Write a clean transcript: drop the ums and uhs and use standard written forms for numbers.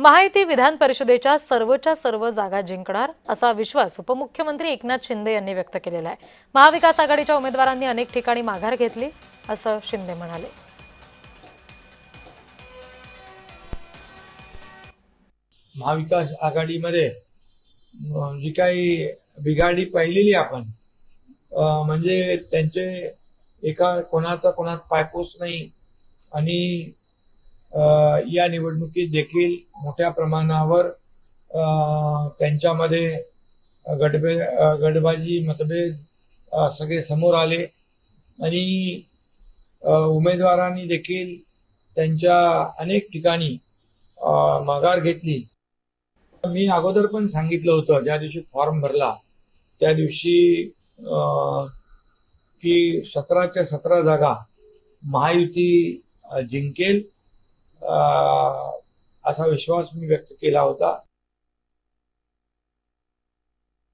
महायुती विधान परिषदेच्या सर्वच्या सर्व जागा जिंकणार असा विश्वास उपमुख्यमंत्री एकनाथ शिंदे यांनी व्यक्त केलेला आहे। महाविकास आघाडीच्या उमेदवारांनी अनेक ठिकाणी माघार घेतली असं शिंदे म्हणाले। महाविकास आघाडीमध्ये जी काही बिघाडी पाहिलेली आपण म्हणजे त्यांचे एका कोणात पायपोस नाही आणि या निवडणुकीत देखील मोठ्या प्रमाणावर त्यांच्यामध्ये गटबाजी मतभेद सगळे समोर आले आणि उमेदवारांनी देखील त्यांच्या अनेक ठिकाणी माघार घेतली। मी अगोदर पण सांगितलं होतं ज्या दिवशी फॉर्म भरला त्या दिवशी की 17च्या 17 जागा महायुती जिंकेल असा विश्वास मी व्यक्त केला होता।